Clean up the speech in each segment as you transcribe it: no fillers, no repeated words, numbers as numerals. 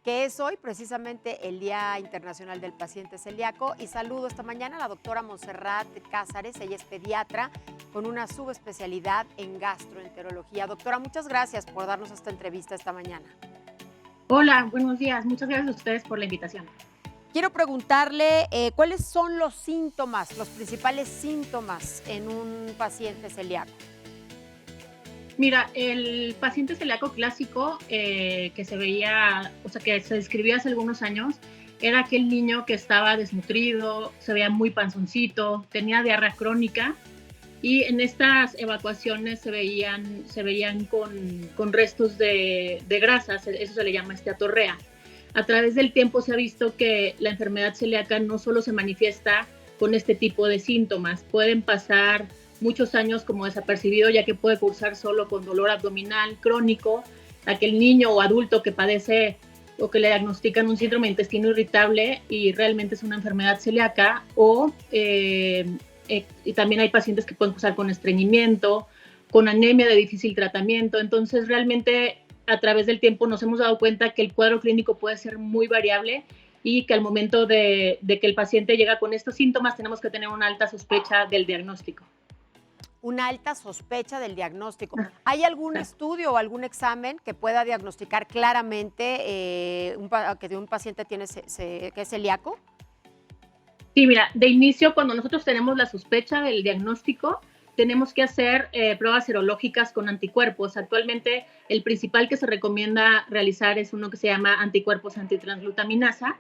que es hoy precisamente el Día Internacional del Paciente Celíaco. Y saludo esta mañana a la doctora Montserrat Cázares, ella es pediatra con una subespecialidad en gastroenterología. Doctora, muchas gracias por darnos esta entrevista esta mañana. Hola, buenos días. Muchas gracias a ustedes por la invitación. Quiero preguntarle cuáles son los síntomas, los principales síntomas en un paciente celíaco. Mira, el paciente celíaco clásico que se veía, o sea, que se describía hace algunos años, era aquel niño que estaba desnutrido, se veía muy panzoncito, tenía diarrea crónica y en estas evacuaciones se veían con restos de grasas, eso se le llama esteatorrea. A través del tiempo se ha visto que la enfermedad celíaca no solo se manifiesta con este tipo de síntomas, pueden pasar muchos años como desapercibido, ya que puede cursar solo con dolor abdominal crónico, aquel niño o adulto que padece o que le diagnostican un síndrome de intestino irritable y realmente es una enfermedad celíaca, y también hay pacientes que pueden cursar con estreñimiento, con anemia de difícil tratamiento. Entonces realmente a través del tiempo nos hemos dado cuenta que el cuadro clínico puede ser muy variable y que al momento de que el paciente llega con estos síntomas tenemos que tener una alta sospecha del diagnóstico. Una alta sospecha del diagnóstico. ¿Hay algún estudio o algún examen que pueda diagnosticar claramente que un paciente que es celíaco? Sí, mira, de inicio, cuando nosotros tenemos la sospecha del diagnóstico, tenemos que hacer pruebas serológicas con anticuerpos. Actualmente, el principal que se recomienda realizar es uno que se llama anticuerpos antitransglutaminasa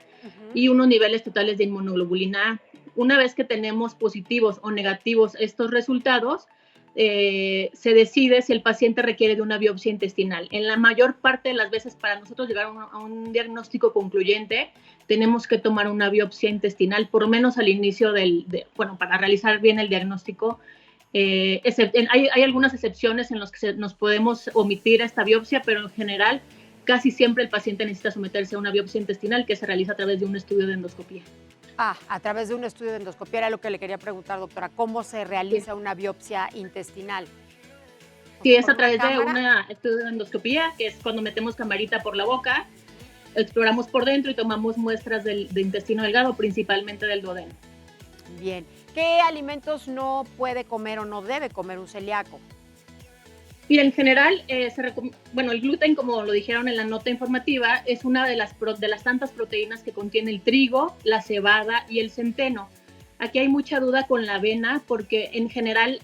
y unos niveles totales de inmunoglobulina A. Una vez que tenemos positivos o negativos estos resultados, se decide si el paciente requiere de una biopsia intestinal. En la mayor parte de las veces, para nosotros llegar a un diagnóstico concluyente, tenemos que tomar una biopsia intestinal, por lo menos al inicio para realizar bien el diagnóstico. Hay algunas excepciones en las que nos podemos omitir esta biopsia, pero en general casi siempre el paciente necesita someterse a una biopsia intestinal que se realiza a través de un estudio de endoscopía. A través de un estudio de endoscopía era lo que le quería preguntar, doctora. ¿Cómo se realiza una biopsia intestinal? O Sí, sea, es ¿con a una través de un cámara? estudio de endoscopía, que es cuando metemos camarita por la boca, exploramos por dentro y tomamos muestras de intestino delgado, principalmente del duodeno. Bien. ¿Qué alimentos no puede comer o no debe comer un celíaco? Mira, en general, el gluten, como lo dijeron en la nota informativa, es una de las tantas proteínas que contiene el trigo, la cebada y el centeno. Aquí hay mucha duda con la avena, porque en general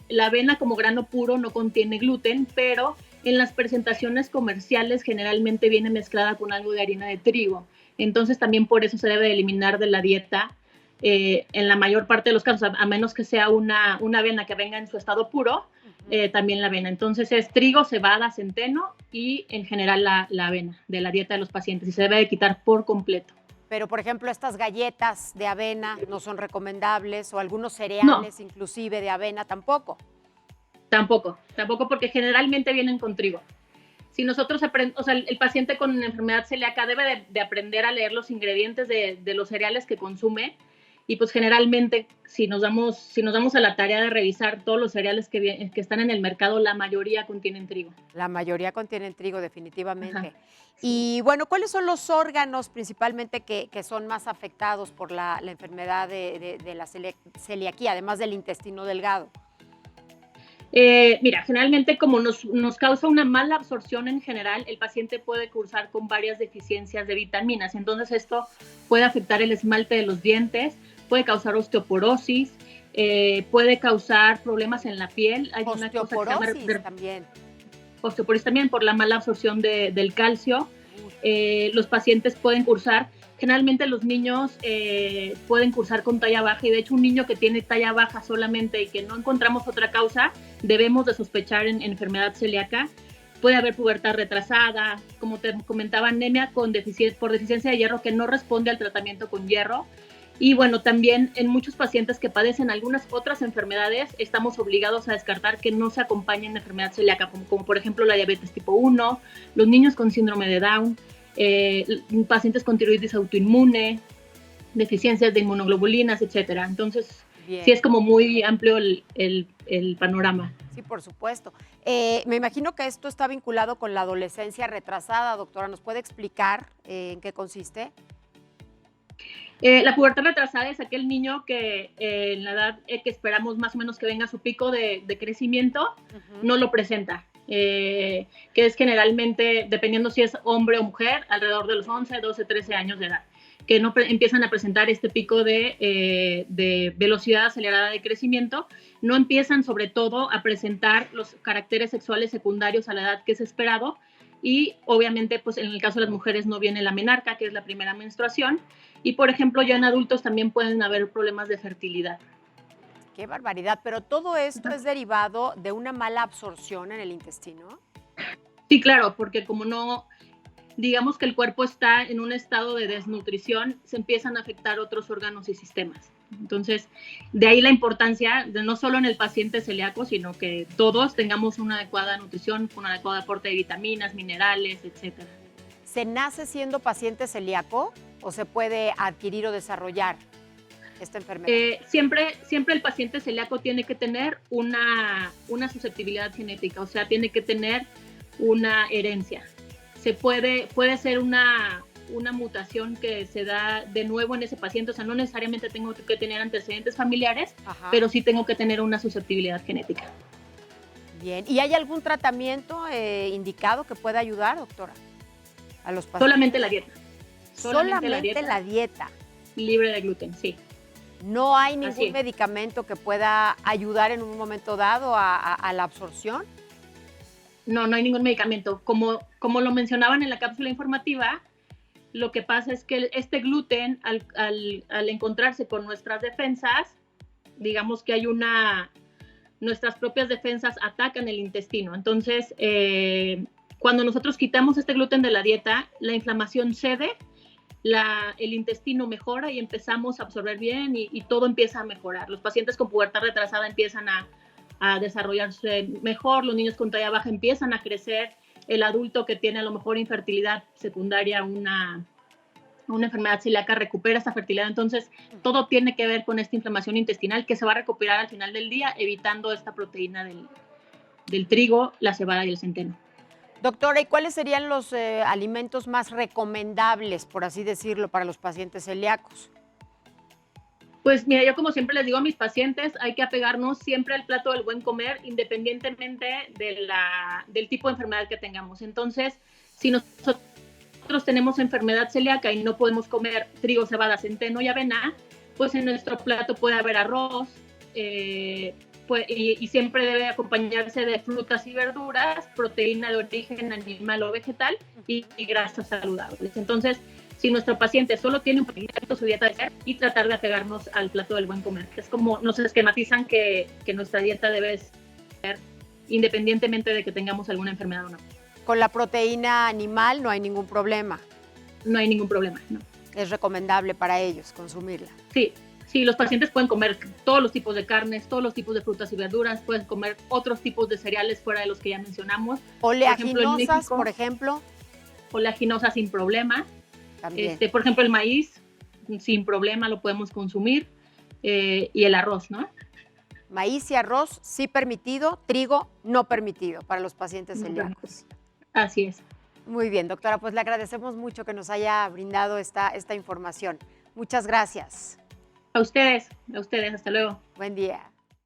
la avena como grano puro no contiene gluten, pero en las presentaciones comerciales generalmente viene mezclada con algo de harina de trigo. Entonces también por eso se debe eliminar de la dieta en la mayor parte de los casos, a menos que sea una avena que venga en su estado puro, también la avena. Entonces es trigo, cebada, centeno y en general la avena de la dieta de los pacientes y se debe de quitar por completo. Pero, por ejemplo, estas galletas de avena no son recomendables o algunos No, cereales inclusive de avena tampoco. tampoco porque generalmente vienen con trigo. Si nosotros el paciente con enfermedad celíaca debe de aprender a leer los ingredientes de los cereales que consume y pues generalmente si nos damos a la tarea de revisar todos los cereales que están en el mercado, la mayoría contienen trigo. La mayoría contienen trigo, definitivamente. Ajá, sí. Y bueno, ¿cuáles son los órganos principalmente que son más afectados por la enfermedad de la celiaquía, además del intestino delgado? Mira, generalmente como nos causa una mala absorción en general, el paciente puede cursar con varias deficiencias de vitaminas. Entonces esto puede afectar el esmalte de los dientes, puede causar osteoporosis, puede causar problemas en la piel. Hay una cosa que se llama También. osteoporosis también por la mala absorción del calcio. Los pacientes pueden cursar, generalmente los niños pueden cursar con talla baja y de hecho un niño que tiene talla baja solamente y que no encontramos otra causa, debemos de sospechar en enfermedad celíaca. Puede haber pubertad retrasada, como te comentaba, anemia por deficiencia de hierro que no responde al tratamiento con hierro. Y bueno, también en muchos pacientes que padecen algunas otras enfermedades, estamos obligados a descartar que no se acompañen de enfermedad celíaca, como por ejemplo la diabetes tipo 1, los niños con síndrome de Down, pacientes con tiroides autoinmune, deficiencias de inmunoglobulinas, etcétera. Entonces, Bien. sí es como muy amplio el panorama. Sí, Sí, por supuesto. Me imagino que esto está vinculado con la adolescencia retrasada, doctora. ¿Nos puede explicar en qué consiste? La pubertad retrasada es aquel niño que en la edad que esperamos más o menos que venga su pico de crecimiento, no lo presenta, que es generalmente, dependiendo si es hombre o mujer, alrededor de los 11, 12, 13 años de edad, que no empiezan a presentar este pico de velocidad acelerada de crecimiento, no empiezan sobre todo a presentar los caracteres sexuales secundarios a la edad que es esperado, y obviamente pues en el caso de las mujeres no viene la menarca, que es la primera menstruación, y por ejemplo ya en adultos también pueden haber problemas de fertilidad. Qué barbaridad, pero todo esto es derivado de una mala absorción en el intestino. Sí, claro, porque como no, digamos que el cuerpo está en un estado de desnutrición, se empiezan a afectar otros órganos y sistemas. Entonces, de ahí la importancia de no solo en el paciente celíaco, sino que todos tengamos una adecuada nutrición, un adecuado aporte de vitaminas, minerales, etcétera. ¿Se nace siendo paciente celíaco o se puede adquirir o desarrollar esta enfermedad? Siempre el paciente celíaco tiene que tener una susceptibilidad genética, o sea, tiene que tener una herencia. Puede ser una mutación que se da de nuevo en ese paciente, o sea, no necesariamente tengo que tener antecedentes familiares, pero sí tengo que tener una susceptibilidad genética. Bien, ¿y hay algún tratamiento indicado que pueda ayudar, doctora, a los pacientes? Solamente la dieta. Solamente la dieta. Libre de gluten, sí. ¿No hay ningún medicamento que pueda ayudar en un momento dado a la absorción? No, no hay ningún medicamento. Como lo mencionaban en la cápsula informativa, lo que pasa es que este gluten, al encontrarse con nuestras defensas, digamos que nuestras propias defensas atacan el intestino. Entonces, cuando nosotros quitamos este gluten de la dieta, la inflamación cede, el intestino mejora y empezamos a absorber bien y todo empieza a mejorar. Los pacientes con pubertad retrasada empiezan a desarrollarse mejor, los niños con talla baja empiezan a crecer, el adulto que tiene a lo mejor infertilidad secundaria, una enfermedad celíaca, recupera esta fertilidad. Entonces, todo tiene que ver con esta inflamación intestinal que se va a recuperar al final del día, evitando esta proteína del trigo, la cebada y el centeno. Doctora, ¿y cuáles serían los alimentos más recomendables, por así decirlo, para los pacientes celíacos? Pues mira, yo como siempre les digo a mis pacientes, hay que apegarnos siempre al plato del buen comer, independientemente del tipo de enfermedad que tengamos. Entonces, si nosotros tenemos enfermedad celíaca y no podemos comer trigo, cebada, centeno y avena, pues en nuestro plato puede haber arroz, y siempre debe acompañarse de frutas y verduras, proteína de origen animal o vegetal y grasas saludables. Entonces, si nuestro paciente solo tiene un poquito su dieta de ser, y tratar de apegarnos al plato del buen comer, que es como nos esquematizan que nuestra dieta debe ser independientemente de que tengamos alguna enfermedad o no. Con la proteína animal no hay ningún problema. No hay ningún problema, no. Es recomendable para ellos consumirla. Sí, los pacientes pueden comer todos los tipos de carnes, todos los tipos de frutas y verduras, pueden comer otros tipos de cereales fuera de los que ya mencionamos. Oleaginosas, por ejemplo. Oleaginosas sin problema. También. Por ejemplo, el maíz, sin problema lo podemos consumir, y el arroz, ¿no? Maíz y arroz sí permitido, trigo no permitido para los pacientes celíacos. Así es. Muy bien, doctora, pues le agradecemos mucho que nos haya brindado esta información. Muchas gracias. A ustedes, hasta luego. Buen día.